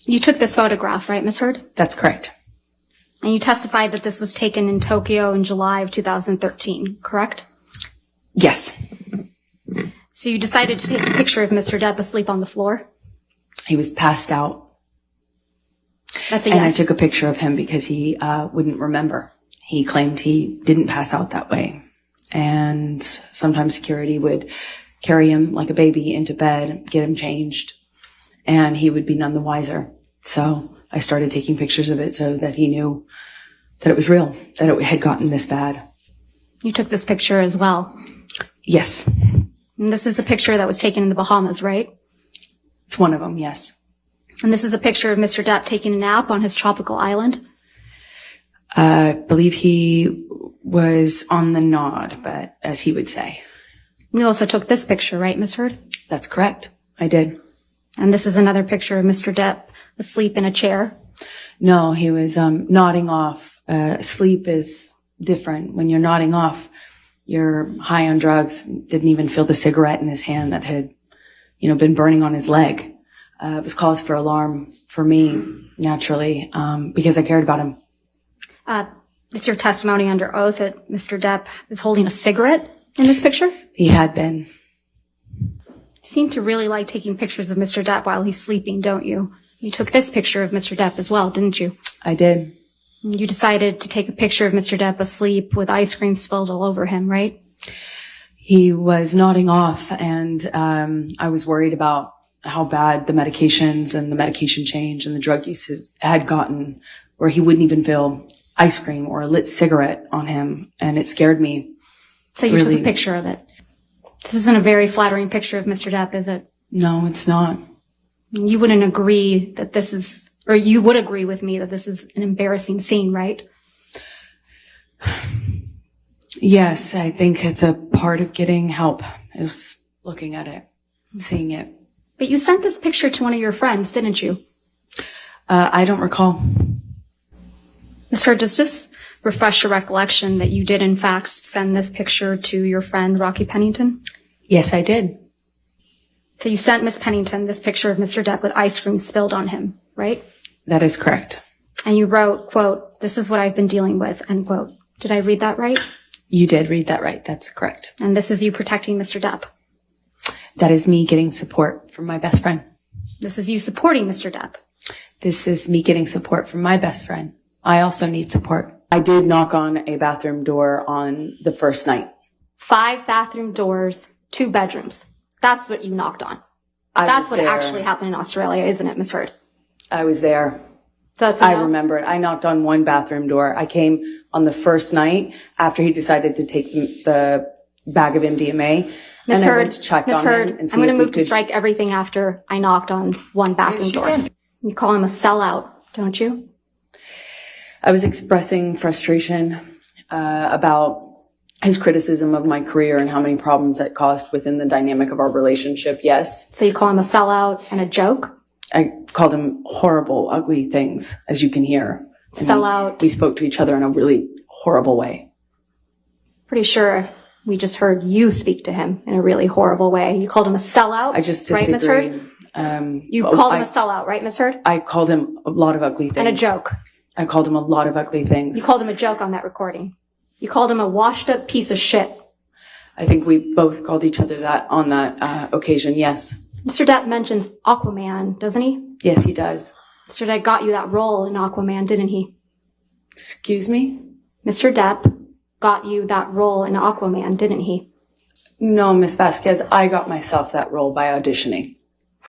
You took this photograph, right, Ms. Heard? That's correct. And you testified that this was taken in Tokyo in July of 2013, correct? Yes. So you decided to take a picture of Mr. Depp asleep on the floor? He was passed out. That's a And yes. I took a picture of him because he wouldn't remember. He claimed he didn't pass out that way. And sometimes security would carry him like a baby into bed, get him changed, and he would be none the wiser. So I started taking pictures of it so that he knew that it was real, that it had gotten this bad. You took this picture as well. Yes. And this is a picture that was taken in the Bahamas, right? It's one of them, yes. And this is a picture of Mr. Depp taking a nap on his tropical island? I believe he was on the nod, but as he would say. You also took this picture, right, Ms. Heard? That's correct. I did. And this is another picture of Mr. Depp asleep in a chair. No, he was nodding off. Sleep is different. When you're nodding off, you're high on drugs, didn't even feel the cigarette in his hand that had, been burning on his leg. It was cause for alarm for me, naturally, because I cared about him. It's your testimony under oath that Mr. Depp is holding a cigarette in this picture? He had been. You seem to really like taking pictures of Mr. Depp while he's sleeping, don't you? You took this picture of Mr. Depp as well, didn't you? I did. You decided to take a picture of Mr. Depp asleep with ice cream spilled all over him, right? He was nodding off, and I was worried about how bad the medications and the medication change and the drug use had gotten, where he wouldn't even feel ice cream or a lit cigarette on him, and it scared me. So you took a picture of it. This isn't a very flattering picture of Mr. Depp, is it? No, it's not. You wouldn't agree that this is, or you would agree with me that this is an embarrassing scene, right? Yes, I think it's a part of getting help, is looking at it, seeing it. But you sent this picture to one of your friends, didn't you? I don't recall. Sir, does this refresh your recollection that you did in fact send this picture to your friend Rocky Pennington? Yes, I did. So you sent Miss Pennington this picture of Mr. Depp with ice cream spilled on him, right? That is correct. And you wrote, quote, "This is what I've been dealing with," end quote. Did I read that right? You did read that right. That's correct. And this is you protecting Mr. Depp? That is me getting support from my best friend. This is you supporting Mr. Depp? This is me getting support from my best friend. I also need support. I did knock on a bathroom door on the first night. 5 bathroom doors, 2 bedrooms. That's what you knocked on. That's what actually happened in Australia, isn't it, Miss Heard? I was there. So that's I remember it. I knocked on one bathroom door. I came on the first night after he decided to take the bag of MDMA. Miss And I Heard, went to check Miss on Heard, him and see I'm going if to we move to could- strike everything after I knocked on one bathroom door. You call him a sellout, don't you? I was expressing frustration about his criticism of my career and how many problems that caused within the dynamic of our relationship. Yes. So you call him a sellout and a joke? I called him horrible, ugly things, as you can hear. And Sellout. We spoke to each other in a really horrible way. Pretty sure we just heard you speak to him in a really horrible way. You called him a sellout, I just right, Miss disagree. Heard? You called him a sellout, right, Miss Heard? I called him a lot of ugly things. And a joke. I called him a lot of ugly things. You called him a joke on that recording. You called him a washed up piece of shit. I think we both called each other that on that occasion, yes. Mr. Depp mentions Aquaman, doesn't he? Yes, he does. Mr. Depp got you that role in Aquaman, didn't he? Excuse me? Mr. Depp got you that role in Aquaman, didn't he? No, Miss Vasquez, I got myself that role by auditioning.